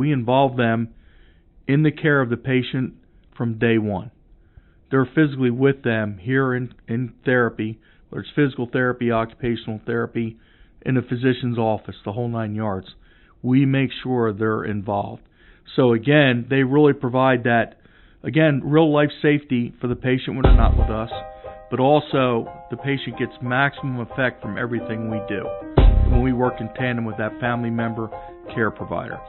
we involve them in the care of the patient from day one. They're physically with them here in therapy, whether it's physical therapy, occupational therapy, in the physician's office, the whole 9 yards. We make sure they're involved. So again, they really provide that, again, real life safety for the patient when they're not with us, but also the patient gets maximum effect from everything we do when we work in tandem with that family member care provider.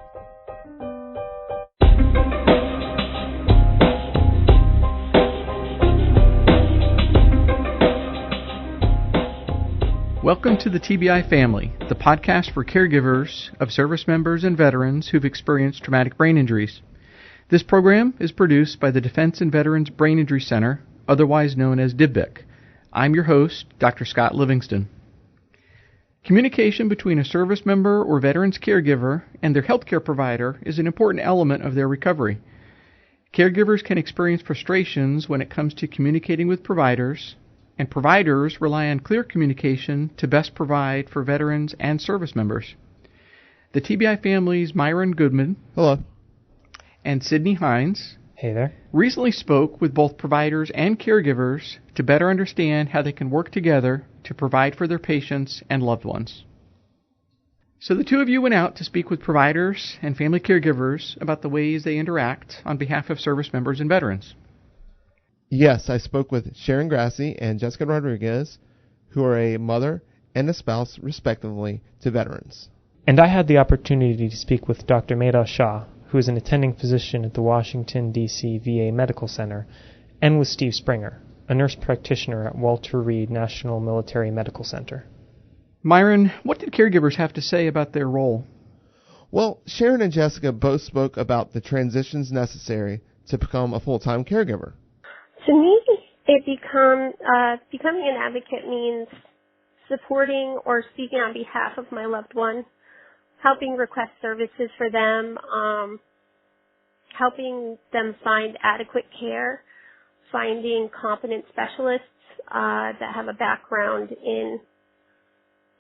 Welcome to the TBI Family, the podcast for caregivers of service members and veterans who've experienced traumatic brain injuries. This program is produced by the Defense and Veterans Brain Injury Center, otherwise known as DVBIC. I'm your host, Dr. Scott Livingston. Communication between a service member or veteran's caregiver and their healthcare provider is an important element of their recovery. Caregivers can experience frustrations when it comes to communicating with providers, and providers rely on clear communication to best provide for veterans and service members. The TBI Family's Myron Goodman, hello, and Sydney Hines, hey there, recently spoke with both providers and caregivers to better understand how they can work together to provide for their patients and loved ones. So the two of you went out to speak with providers and family caregivers about the ways they interact on behalf of service members and veterans. Yes, I spoke with Sharon Grassi and Jessica Rodriguez, who are a mother and a spouse, respectively, to veterans. And I had the opportunity to speak with Dr. Medha Shah, who is an attending physician at the Washington, D.C. VA Medical Center, and with Steve Springer, a nurse practitioner at Walter Reed National Military Medical Center. Myron, what did caregivers have to say about their role? Well, Sharon and Jessica both spoke about the transitions necessary to become a full-time caregiver. To me, becoming an advocate means supporting or speaking on behalf of my loved one, helping request services for them, helping them find adequate care, finding competent specialists that have a background in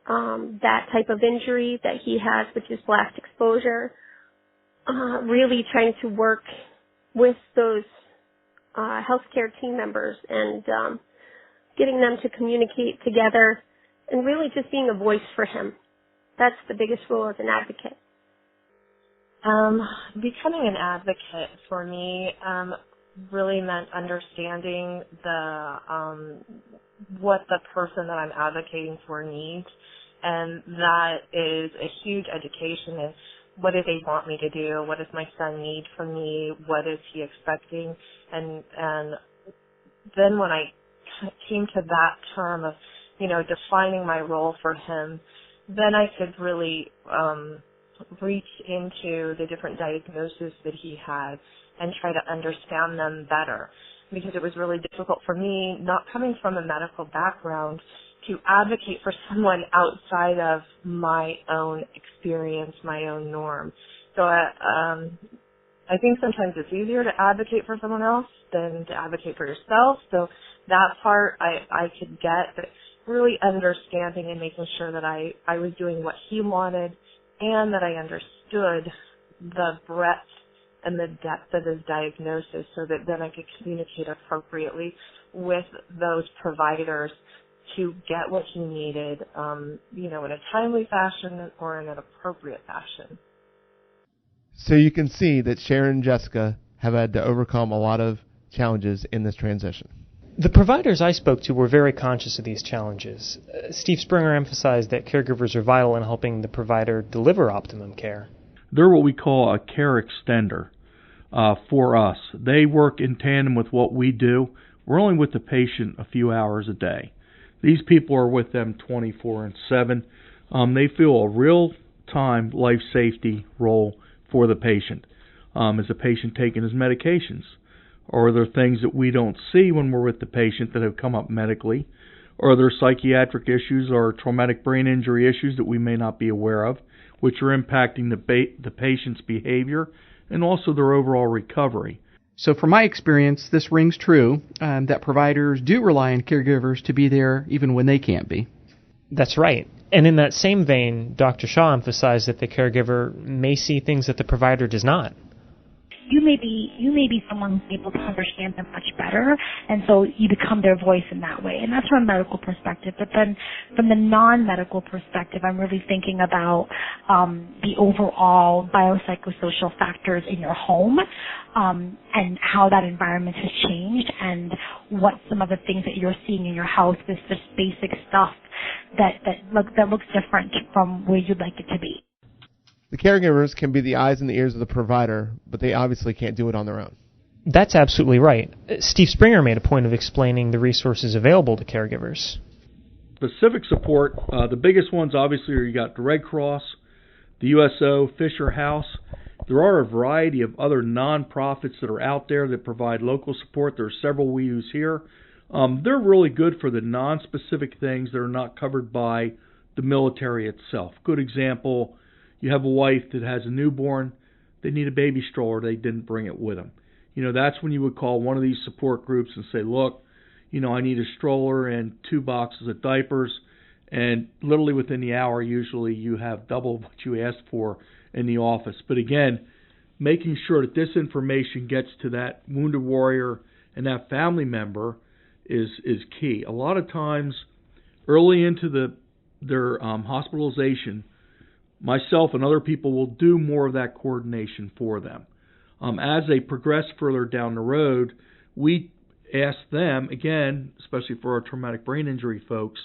that type of injury that he has, which is blast exposure, really trying to work with those healthcare team members and getting them to communicate together and really just being a voice for him. That's the biggest role as an advocate. Becoming an advocate for me really meant understanding what the person that I'm advocating for needs, and that is a huge education in what do they want me to do, what does my son need from me, what is he expecting, and then when I came to that term of, defining my role for him, then I could really reach into the different diagnoses that he had and try to understand them better, because it was really difficult for me, not coming from a medical background, to advocate for someone outside of my own experience, my own norm. So I think sometimes it's easier to advocate for someone else than to advocate for yourself. So that part I could get, but really understanding and making sure that I was doing what he wanted and that I understood the breadth and the depth of his diagnosis so that then I could communicate appropriately with those providers to get what he needed, in a timely fashion or in an appropriate fashion. So you can see that Sharon and Jessica have had to overcome a lot of challenges in this transition. The providers I spoke to were very conscious of these challenges. Steve Springer emphasized that caregivers are vital in helping the provider deliver optimum care. They're what we call a care extender for us. They work in tandem with what we do. We're only with the patient a few hours a day. These people are with them 24/7. They feel a real-time life safety role for the patient. Is the patient taking his medications? Or are there things that we don't see when we're with the patient that have come up medically? Or are there psychiatric issues or traumatic brain injury issues that we may not be aware of, which are impacting the patient's behavior and also their overall recovery? So from my experience, this rings true, that providers do rely on caregivers to be there even when they can't be. That's right. And in that same vein, Dr. Shaw emphasized that the caregiver may see things that the provider does not. You may be someone who's able to understand them much better, and so you become their voice in that way. And that's from a medical perspective. But then from the non-medical perspective, I'm really thinking about the overall biopsychosocial factors in your home, and how that environment has changed, and what some of the things that you're seeing in your house is just basic stuff that looks different from where you'd like it to be. The caregivers can be the eyes and the ears of the provider, but they obviously can't do it on their own. That's absolutely right. Steve Springer made a point of explaining the resources available to caregivers. Specific support, the biggest ones obviously are you got the Red Cross, the USO, Fisher House. There are a variety of other nonprofits that are out there that provide local support. There are several we use here. They're really good for the non-specific things that are not covered by the military itself. Good example, you have a wife that has a newborn, they need a baby stroller, they didn't bring it with them. That's when you would call one of these support groups and say, look, I need a stroller and 2 boxes of diapers, and literally within the hour, usually you have double what you asked for in the office. But again, making sure that this information gets to that wounded warrior and that family member is key. A lot of times, early into their hospitalization, myself and other people will do more of that coordination for them. As they progress further down the road, we ask them, again, especially for our traumatic brain injury folks,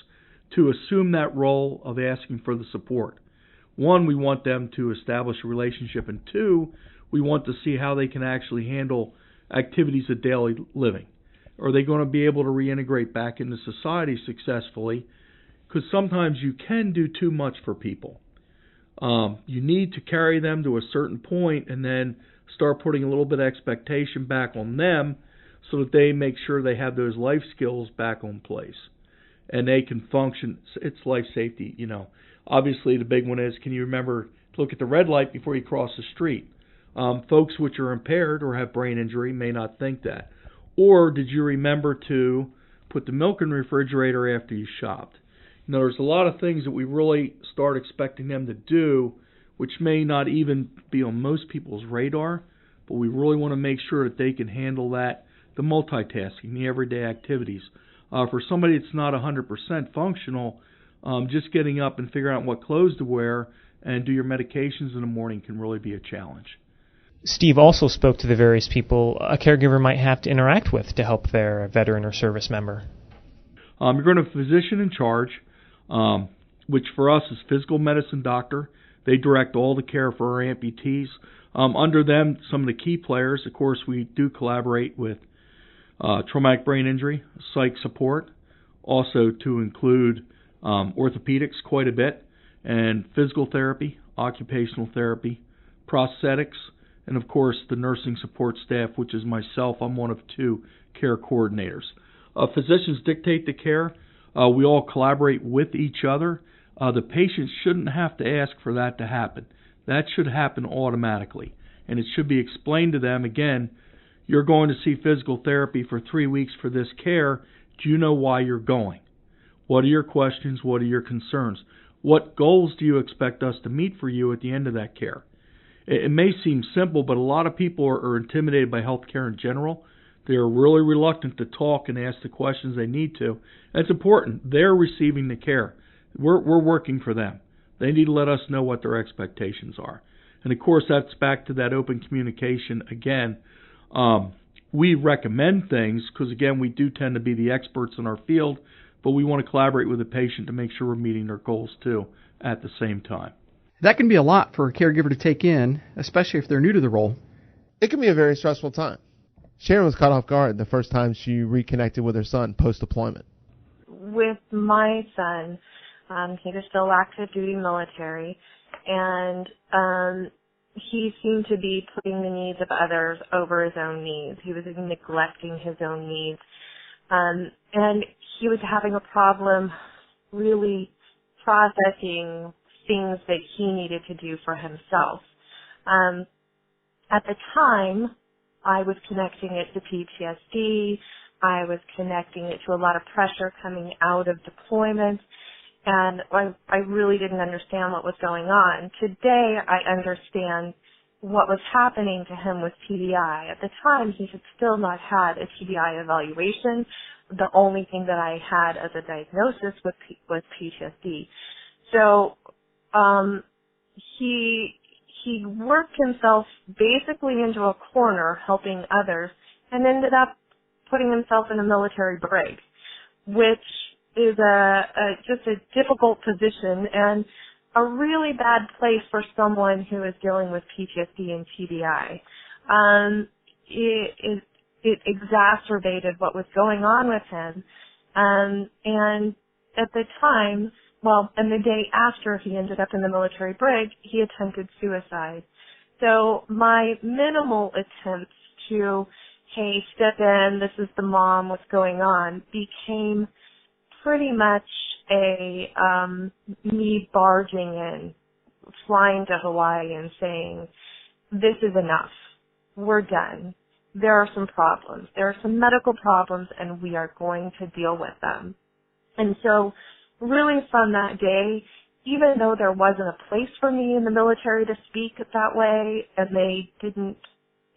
to assume that role of asking for the support. 1, we want them to establish a relationship, and 2, we want to see how they can actually handle activities of daily living. Are they going to be able to reintegrate back into society successfully? Because sometimes you can do too much for people. You need to carry them to a certain point and then start putting a little bit of expectation back on them so that they make sure they have those life skills back on place and they can function. It's life safety, Obviously, the big one is, can you remember to look at the red light before you cross the street? Folks which are impaired or have brain injury may not think that. Or did you remember to put the milk in the refrigerator after you shopped? There's a lot of things that we really start expecting them to do, which may not even be on most people's radar, but we really want to make sure that they can handle that, the multitasking, the everyday activities. For somebody that's not 100% functional, just getting up and figuring out what clothes to wear and do your medications in the morning can really be a challenge. Steve also spoke to the various people a caregiver might have to interact with to help their veteran or service member. You're going to have a physician in charge, which for us is physical medicine doctor. They direct all the care for our amputees. Under them, some of the key players, of course, we do collaborate with traumatic brain injury, psych support, also to include orthopedics quite a bit, and physical therapy, occupational therapy, prosthetics, and of course the nursing support staff, which is myself. I'm one of 2 care coordinators. Physicians dictate the care. We all collaborate with each other. The patient shouldn't have to ask for that to happen. That should happen automatically. And it should be explained to them, again, you're going to see physical therapy for 3 weeks for this care. Do you know why you're going? What are your questions? What are your concerns? What goals do you expect us to meet for you at the end of that care? It may seem simple, but a lot of people are intimidated by healthcare in general. They're really reluctant to talk and ask the questions they need to. It's important. They're receiving the care. We're working for them. They need to let us know what their expectations are. And of course, that's back to that open communication again. We recommend things because, again, we do tend to be the experts in our field, but we want to collaborate with the patient to make sure we're meeting their goals too at the same time. That can be a lot for a caregiver to take in, especially if they're new to the role. It can be a very stressful time. Sharon was caught off guard the first time she reconnected with her son post-deployment. With my son, he was still active duty military, and he seemed to be putting the needs of others over his own needs. He was neglecting his own needs. And he was having a problem really processing things that he needed to do for himself. At the time, I was connecting it to PTSD. I was connecting it to a lot of pressure coming out of deployment. And I really didn't understand what was going on. Today, I understand what was happening to him with TBI. At the time, he had still not had a TBI evaluation. The only thing that I had as a diagnosis was PTSD. So he worked himself basically into a corner helping others and ended up putting himself in a military brig, which is just a difficult position and a really bad place for someone who is dealing with PTSD and TBI. It exacerbated what was going on with him. And at the time, and the day after he ended up in the military brig, he attempted suicide. So my minimal attempts to, hey, step in, this is the mom, what's going on, became pretty much me barging in, flying to Hawaii and saying, this is enough. We're done. There are some problems. There are some medical problems, and we are going to deal with them. And so really from that day, even though there wasn't a place for me in the military to speak that way, and they didn't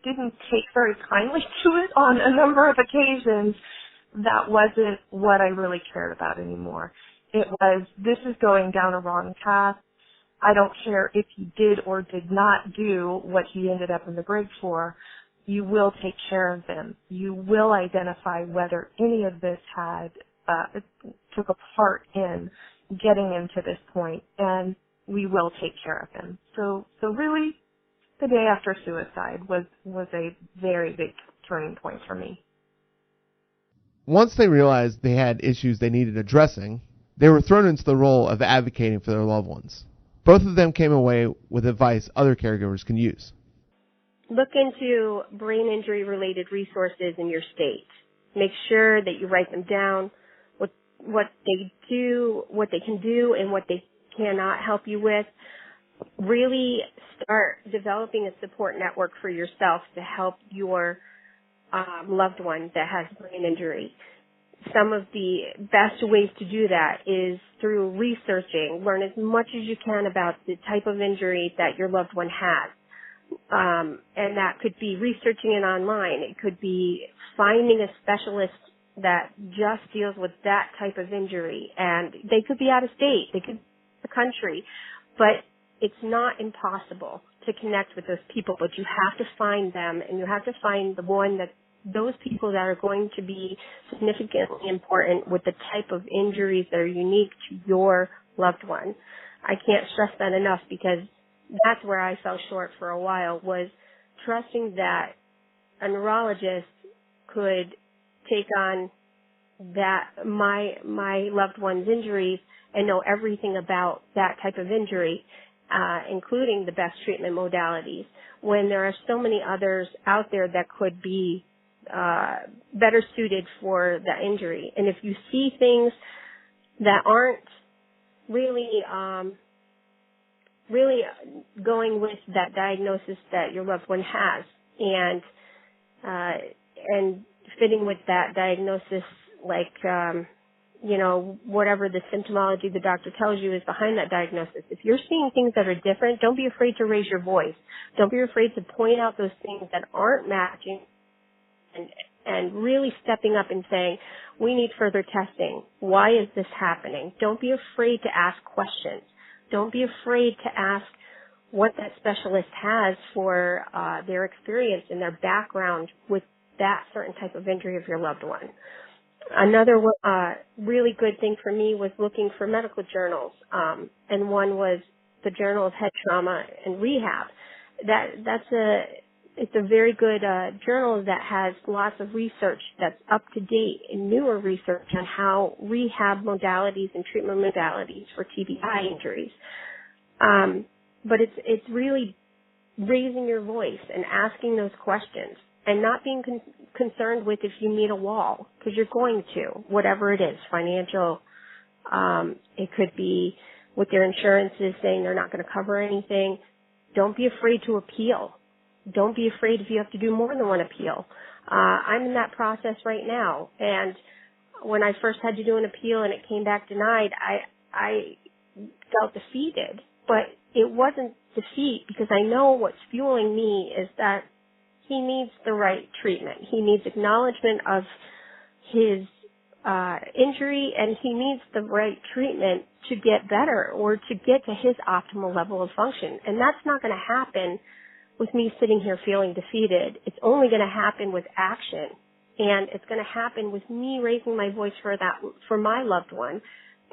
take very kindly to it on a number of occasions, that wasn't what I really cared about anymore. It was, this is going down a wrong path. I don't care if he did or did not do what he ended up in the brig for. You will take care of him. You will identify whether any of this took a part in getting him to this point, and we will take care of him. So really, the day after suicide was a very big turning point for me. Once they realized they had issues they needed addressing, they were thrown into the role of advocating for their loved ones. Both of them came away with advice other caregivers can use. Look into brain injury-related resources in your state. Make sure that you write them down, what they do, what they can do, and what they cannot help you with. Really start developing a support network for yourself to help your loved one that has brain injury. Some of the best ways to do that is through researching. Learn as much as you can about the type of injury that your loved one has. And that could be researching it online. It could be finding a specialist that just deals with that type of injury. And they could be out of state. They could be the country. But it's not impossible to connect with those people. But you have to find them, and you have to find the one that those people that are going to be significantly important with the type of injuries that are unique to your loved one. I can't stress that enough, because that's where I fell short for a while, was trusting that a neurologist could take on that my loved one's injuries and know everything about that type of injury, including the best treatment modalities, when there are so many others out there that could be better suited for that injury. And if you see things that aren't really going with that diagnosis that your loved one has, and fitting with that diagnosis, like whatever the symptomology the doctor tells you is behind that diagnosis. If you're seeing things that are different, don't be afraid to raise your voice. Don't be afraid to point out those things that aren't matching, and really stepping up and saying, we need further testing. Why is this happening? Don't be afraid to ask questions. Don't be afraid to ask what that specialist has for their experience and their background with that certain type of injury of your loved one. Another really good thing for me was looking for medical journals, and one was the Journal of Head Trauma and Rehab. It's a very good journal that has lots of research that's up to date and newer research on how rehab modalities and treatment modalities for TBI injuries. But it's really raising your voice and asking those questions, and not being concerned with if you meet a wall, because you're going to, whatever it is, financial. It could be with their insurances saying they're not going to cover anything. Don't be afraid to appeal. Don't be afraid if you have to do more than one appeal. I'm in that process right now, and when I first had to do an appeal and it came back denied, I felt defeated, but it wasn't defeat because I know what's fueling me is that he needs the right treatment. He needs acknowledgement of his injury, and he needs the right treatment to get better or to get to his optimal level of function. And that's not going to happen with me sitting here feeling defeated. It's only going to happen with action, and it's going to happen with me raising my voice for my loved one.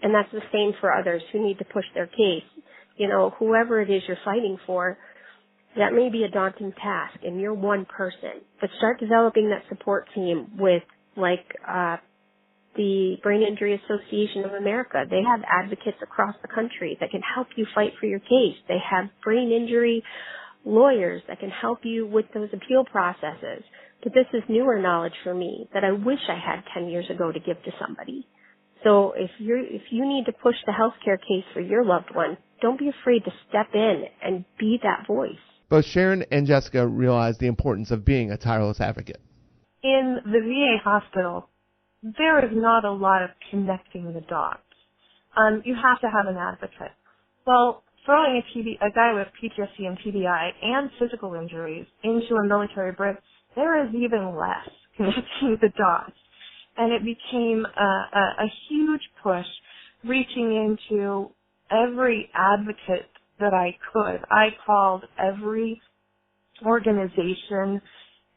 And that's the same for others who need to push their case. You know, whoever it is you're fighting for, that may be a daunting task, and you're one person. But start developing that support team with, like, the Brain Injury Association of America. They have advocates across the country that can help you fight for your case. They have brain injury lawyers that can help you with those appeal processes. But this is newer knowledge for me that I wish I had 10 years ago to give to somebody. So if you need to push the healthcare case for your loved one, don't be afraid to step in and be that voice. Both Sharon and Jessica realized the importance of being a tireless advocate. In the VA hospital, there is not a lot of connecting the dots. You have to have an advocate. Well, throwing a guy with PTSD and TBI and physical injuries into a military brig, there is even less connecting the dots. And it became a huge push reaching into every advocate that I could. I called every organization,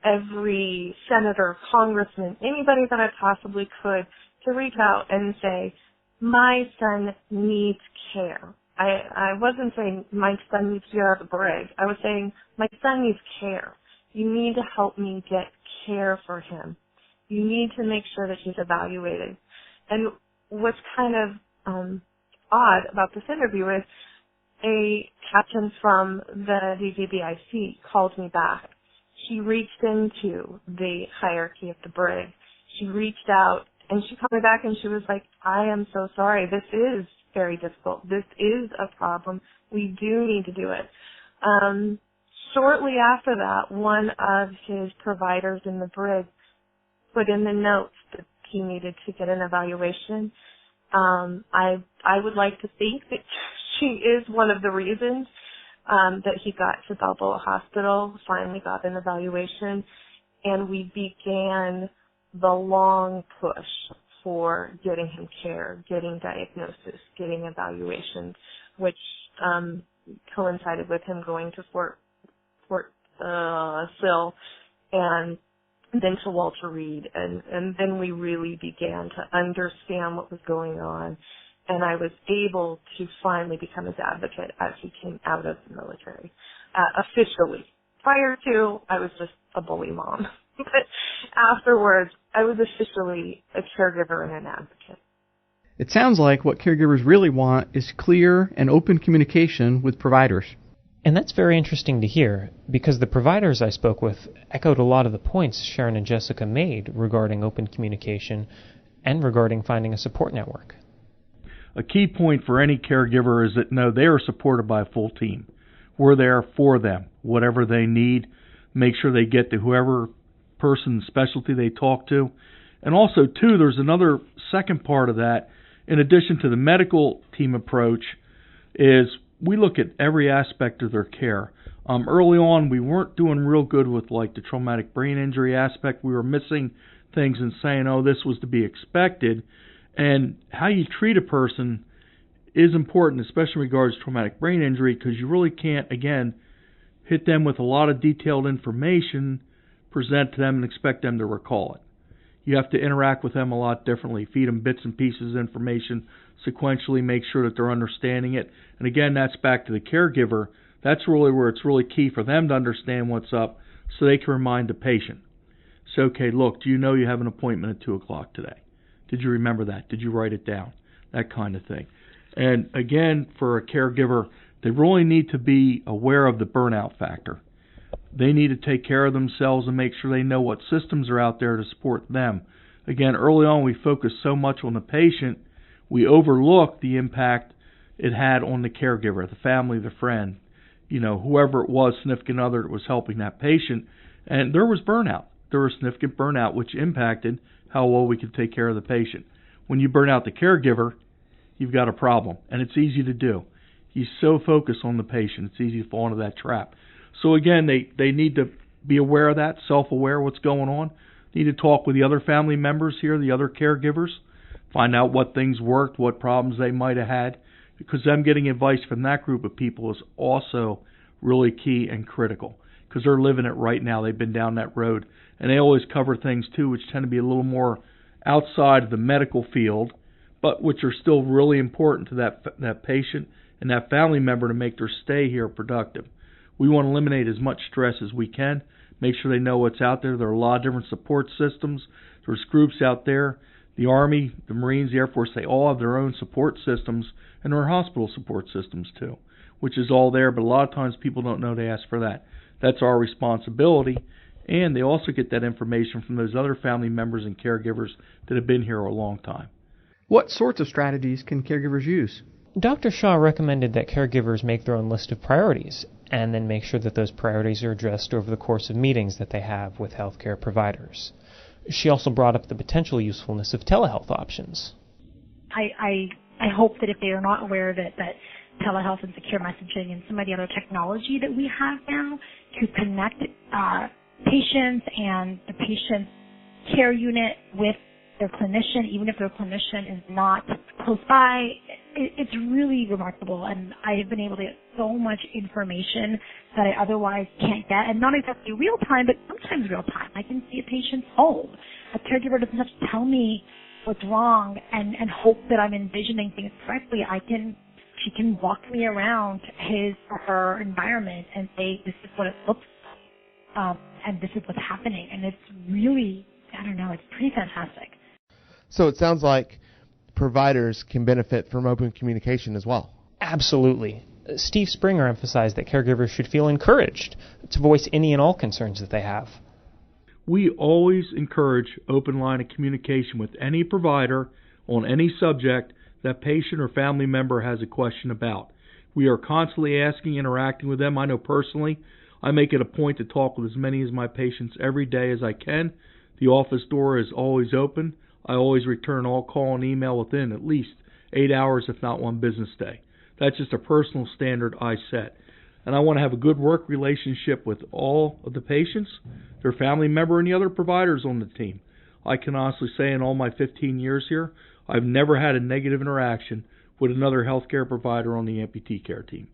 every senator, congressman, anybody that I possibly could to reach out and say, my son needs care. I wasn't saying my son needs to get out of the brig. I was saying my son needs care. You need to help me get care for him. You need to make sure that he's evaluated. And what's kind of odd about this interview is a captain from the TBIC called me back. She reached into the hierarchy of the brig. She reached out and she called me back and she was like, I am so sorry. This is very difficult. This is a problem. We do need to do it. Shortly after that, one of his providers in the brig put in the notes that he needed to get an evaluation. I would like to think that she is one of the reasons that he got to Balboa Hospital, finally got an evaluation, and we began the long push for getting him care, getting diagnosis, getting evaluations, which coincided with him going to Fort Sill and then to Walter Reed, and then we really began to understand what was going on, and I was able to finally become his advocate as he came out of the military, officially. Prior to, I was just a bully mom, but afterwards, I was officially a caregiver and an advocate. It sounds like what caregivers really want is clear and open communication with providers. And that's very interesting to hear, because the providers I spoke with echoed a lot of the points Sharon and Jessica made regarding open communication and regarding finding a support network. A key point for any caregiver is that they are supported by a full team. We're there for them, whatever they need. Make sure they get to whoever person's specialty they talk to. And also, too, there's another second part of that. In addition to the medical team approach, is we look at every aspect of their care. Early on, we weren't doing real good with like the traumatic brain injury aspect. We were missing things and saying, oh, this was to be expected. And how you treat a person is important, especially in regards to traumatic brain injury, because you really can't, again, hit them with a lot of detailed information, present to them, and expect them to recall it. You have to interact with them a lot differently, feed them bits and pieces of information sequentially, make sure that they're understanding it. And again, that's back to the caregiver. That's really where it's really key for them to understand what's up so they can remind the patient. So, okay, look, do you know you have an appointment at 2 o'clock today? Did you remember that? Did you write it down? That kind of thing. And again, for a caregiver, they really need to be aware of the burnout factor. They need to take care of themselves and make sure they know what systems are out there to support them. Again, early on we focus so much on the patient, we overlook the impact it had on the caregiver, the family, the friend, whoever it was, significant other that was helping that patient. And there was burnout. There was significant burnout, which impacted how well we could take care of the patient. When you burn out the caregiver, you've got a problem. And it's easy to do. He's so focused on the patient, it's easy to fall into that trap. So again, they need to be aware of that, self-aware of what's going on. Need to talk with the other family members here, the other caregivers, find out what things worked, what problems they might have had, because them getting advice from that group of people is also really key and critical, because they're living it right now. They've been down that road, and they always cover things too which tend to be a little more outside of the medical field, but which are still really important to that patient and that family member to make their stay here productive. We want to eliminate as much stress as we can, make sure they know what's out there. There are a lot of different support systems. There's groups out there. The Army, the Marines, the Air Force, they all have their own support systems, and there are hospital support systems too, which is all there, but a lot of times people don't know to ask for that. That's our responsibility, and they also get that information from those other family members and caregivers that have been here a long time. What sorts of strategies can caregivers use? Dr. Shaw recommended that caregivers make their own list of priorities and then make sure that those priorities are addressed over the course of meetings that they have with healthcare providers. She also brought up the potential usefulness of telehealth options. I hope that if they are not aware of it, that telehealth and secure messaging and some of the other technology that we have now to connect patients and the patient's care unit with their clinician, even if their clinician is not close by, it's really remarkable. And I have been able to get so much information that I otherwise can't get, and not exactly real time, but sometimes real time. I can see a patient's home. A caregiver doesn't have to tell me what's wrong and hope that I'm envisioning things correctly. She can walk me around his or her environment and say, this is what it looks like, and this is what's happening. And it's really, I don't know, it's pretty fantastic. So it sounds like providers can benefit from open communication as well. Absolutely. Steve Springer emphasized that caregivers should feel encouraged to voice any and all concerns that they have. We always encourage open line of communication with any provider on any subject that patient or family member has a question about. We are constantly asking, interacting with them. I know personally, I make it a point to talk with as many of my patients every day as I can. The office door is always open. I always return all call and email within at least 8 hours, if not one business day. That's just a personal standard I set. And I want to have a good work relationship with all of the patients, their family member, and the other providers on the team. I can honestly say in all my 15 years here, I've never had a negative interaction with another healthcare provider on the amputee care team.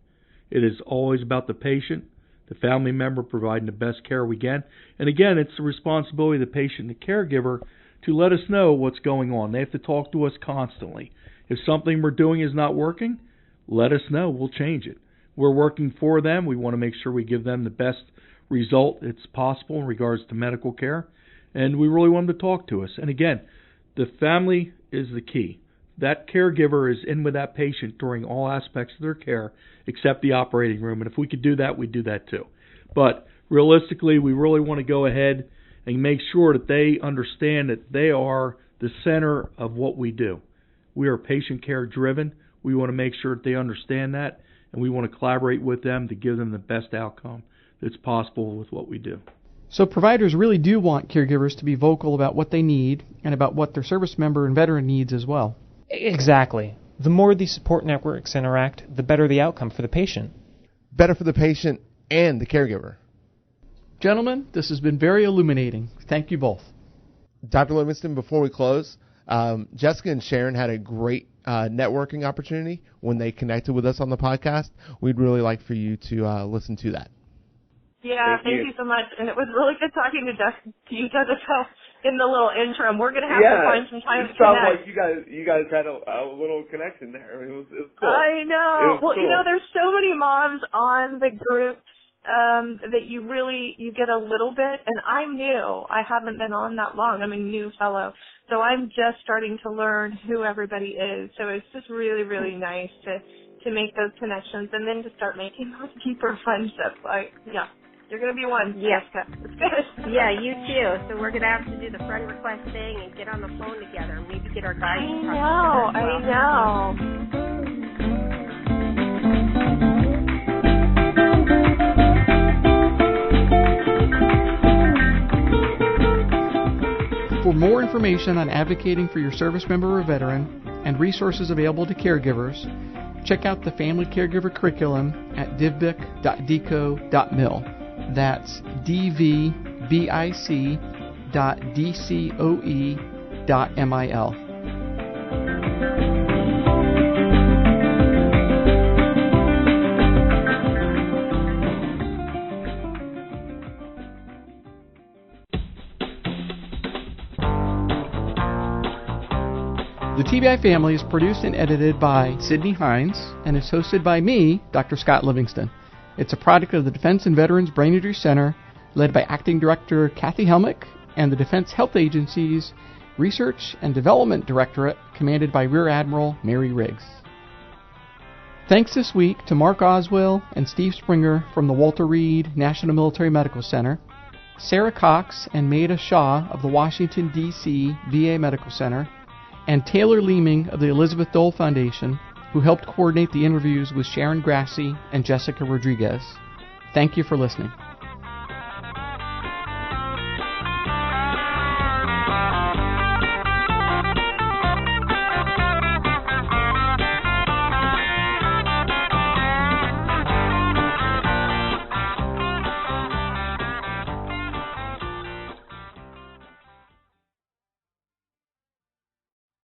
It is always about the patient, the family member providing the best care we can. And again, it's the responsibility of the patient and the caregiver to let us know what's going on. They have to talk to us constantly. If something we're doing is not working, let us know. We'll change it. We're working for them. We want to make sure we give them the best result it's possible in regards to medical care. And we really want them to talk to us. And again, the family is the key. That caregiver is in with that patient during all aspects of their care except the operating room. And if we could do that, we'd do that too. But realistically, we really want to go ahead and make sure that they understand that they are the center of what we do. We are patient care driven. We want to make sure that they understand that, and we want to collaborate with them to give them the best outcome that's possible with what we do. So providers really do want caregivers to be vocal about what they need and about what their service member and veteran needs as well. Exactly. The more these support networks interact, the better the outcome for the patient. Better for the patient and the caregiver. Gentlemen, this has been very illuminating. Thank you both. Dr. Livingston, before we close, Jessica and Sharon had a great networking opportunity when they connected with us on the podcast. We'd really like for you to listen to that. Yeah, thank you so much. And it was really good talking to you, Jessica, in the little interim. We're going to have to find some time to connect. It sounds like you guys had a little connection there. It was cool. I know. Well, cool. There's so many moms on the group that you get a little bit. And I'm new. I haven't been on that long. I'm a new fellow. So I'm just starting to learn who everybody is. So it's just really, really nice to make those connections and then to start making those deeper friendships. You're going to be one, Jessica. It's good. Yeah, you too. So we're going to have to do the friend request thing and get on the phone together and maybe get our guys to talk together. I know. For more information on advocating for your service member or veteran, and resources available to caregivers, check out the Family Caregiver Curriculum at dvbic.deco.mil. That's dvbic.decoe.mil. The TBI Family is produced and edited by Sydney Hines and is hosted by me, Dr. Scott Livingston. It's a product of the Defense and Veterans Brain Injury Center, led by Acting Director Kathy Helmick, and the Defense Health Agency's Research and Development Directorate, commanded by Rear Admiral Mary Riggs. Thanks this week to Mark Oswell and Steve Springer from the Walter Reed National Military Medical Center, Sarah Cox and Maida Shaw of the Washington, D.C. VA Medical Center, and Taylor Leeming of the Elizabeth Dole Foundation, who helped coordinate the interviews with Sharon Grassi and Jessica Rodriguez. Thank you for listening.